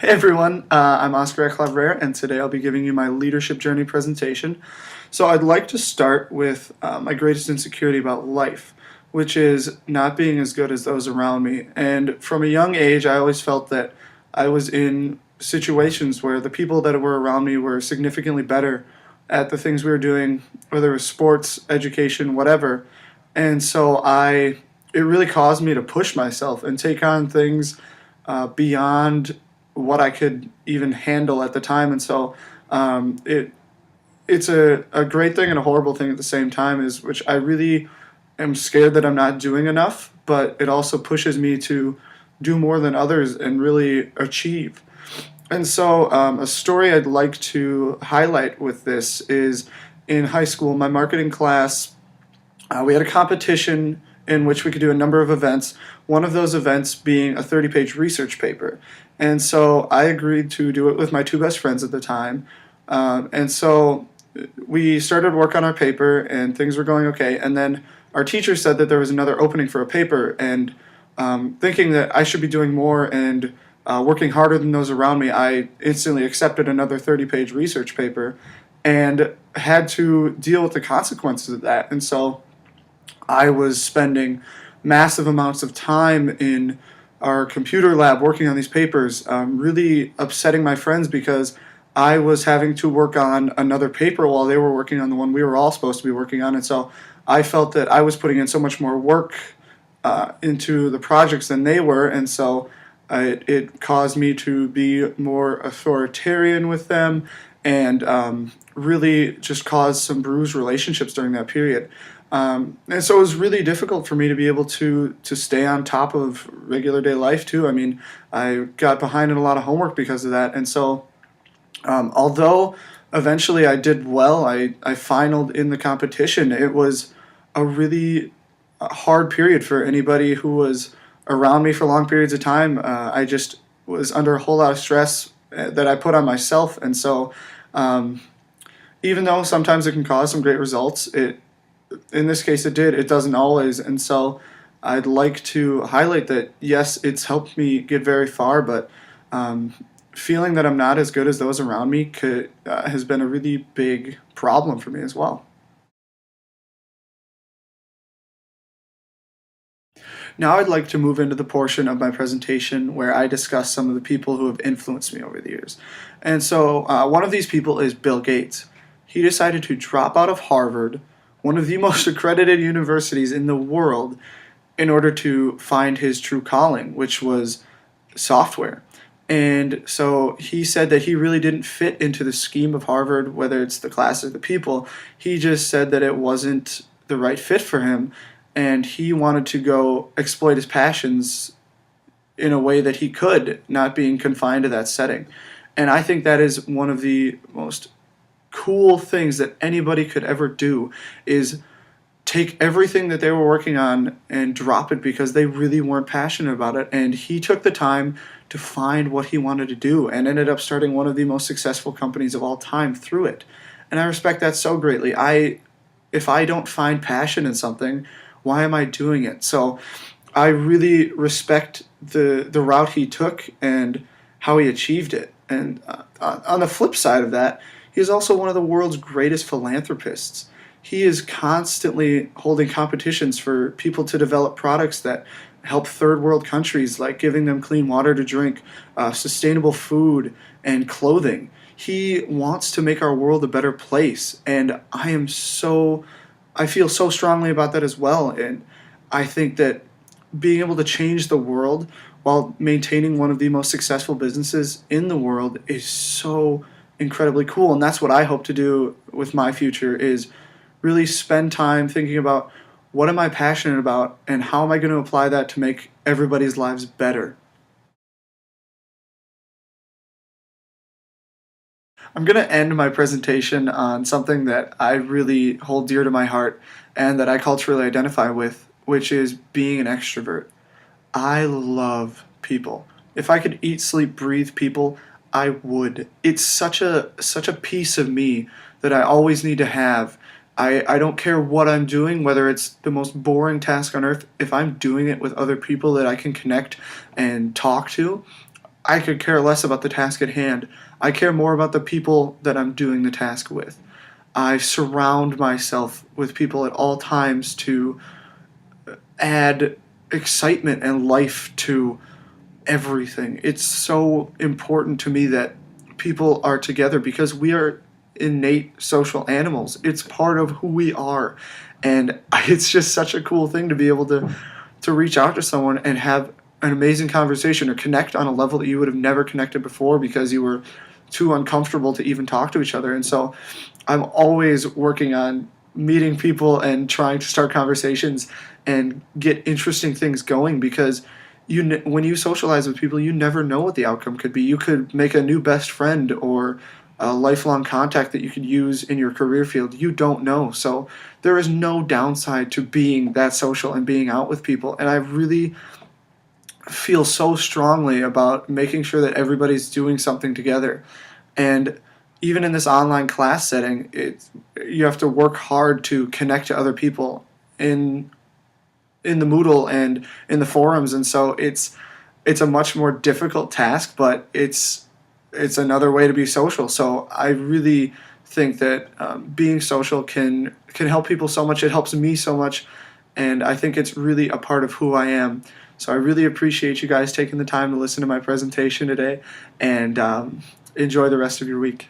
Hey everyone, I'm Oscar Eclov-Reher, and today I'll be giving you my leadership journey presentation. So I'd like to start with my greatest insecurity about life, which is not being as good as those around me. And from a young age, I always felt that I was in situations where the people that were around me were significantly better at the things we were doing, whether it was sports, education, whatever. And so it really caused me to push myself and take on things beyond what I could even handle at the time. And so it's a great thing and a horrible thing at the same time, is which I really am scared that I'm not doing enough, but it also pushes me to do more than others and really achieve. And so a story I'd like to highlight with this is in high school, my marketing class, we had a competition in which we could do a number of events, one of those events being a 30-page research paper. And so I agreed to do it with my two best friends at the time. And so we started work on our paper, and things were going okay. And then our teacher said that there was another opening for a paper, and thinking that I should be doing more and working harder than those around me, I instantly accepted another 30-page research paper and had to deal with the consequences of that. And so I was spending massive amounts of time in our computer lab working on these papers, really upsetting my friends because I was having to work on another paper while they were working on the one we were all supposed to be working on. And so I felt that I was putting in so much more work into the projects than they were. And so it caused me to be more authoritarian with them, and really just caused some bruised relationships during that period. And so it was really difficult for me to be able to stay on top of regular day life too. I mean, I got behind in a lot of homework because of that. And so although eventually I did well, I finaled in the competition, it was a really hard period for anybody who was around me for long periods of time. I just was under a whole lot of stress that I put on myself. And so even though sometimes it can cause some great results, in this case it did, it doesn't always. And so I'd like to highlight that yes, it's helped me get very far, but feeling that I'm not as good as those around me has been a really big problem for me as well. Now I'd like to move into the portion of my presentation where I discuss some of the people who have influenced me over the years. And so one of these people is Bill Gates. He decided to drop out of Harvard, one of the most accredited universities in the world, in order to find his true calling, which was software. And so he said that he really didn't fit into the scheme of Harvard, whether it's the class or the people. He just said that it wasn't the right fit for him, and he wanted to go exploit his passions in a way that he could, not being confined to that setting. And I think that is one of the most cool things that anybody could ever do, is take everything that they were working on and drop it because they really weren't passionate about it. And he took the time to find what he wanted to do and ended up starting one of the most successful companies of all time through it. And I respect that so greatly. If I don't find passion in something, why am I doing it? So I really respect the route he took and how he achieved it. And on the flip side of that, he is also one of the world's greatest philanthropists. He is constantly holding competitions for people to develop products that help third world countries, like giving them clean water to drink, sustainable food, and clothing. He wants to make our world a better place, and I feel so strongly about that as well. And I think that being able to change the world while maintaining one of the most successful businesses in the world is so incredibly cool. And that's what I hope to do with my future, is really spend time thinking about what am I passionate about and how am I going to apply that to make everybody's lives better. I'm going to end my presentation on something that I really hold dear to my heart and that I culturally identify with, which is being an extrovert. I love people. If I could eat, sleep, breathe people, I would. It's such a piece of me that I always need to have. I don't care what I'm doing, whether it's the most boring task on earth. If I'm doing it with other people that I can connect and talk to, I could care less about the task at hand. I care more about the people that I'm doing the task with. I surround myself with people at all times to add excitement and life to everything. It's so important to me that people are together because we are innate social animals. It's part of who we are. And it's just such a cool thing to be able to reach out to someone and have an amazing conversation or connect on a level that you would have never connected before because you were too uncomfortable to even talk to each other. And so I'm always working on meeting people and trying to start conversations and get interesting things going because when you socialize with people, you never know what the outcome could be. You could make a new best friend or a lifelong contact that you could use in your career field. You don't know. So there is no downside to being that social and being out with people. And I really feel so strongly about making sure that everybody's doing something together. And even in this online class setting, you have to work hard to connect to other people in the Moodle and in the forums, and so it's a much more difficult task, but it's another way to be social. So I really think that being social can help people so much. It helps me so much, and I think it's really a part of who I am. So I really appreciate you guys taking the time to listen to my presentation today, and enjoy the rest of your week.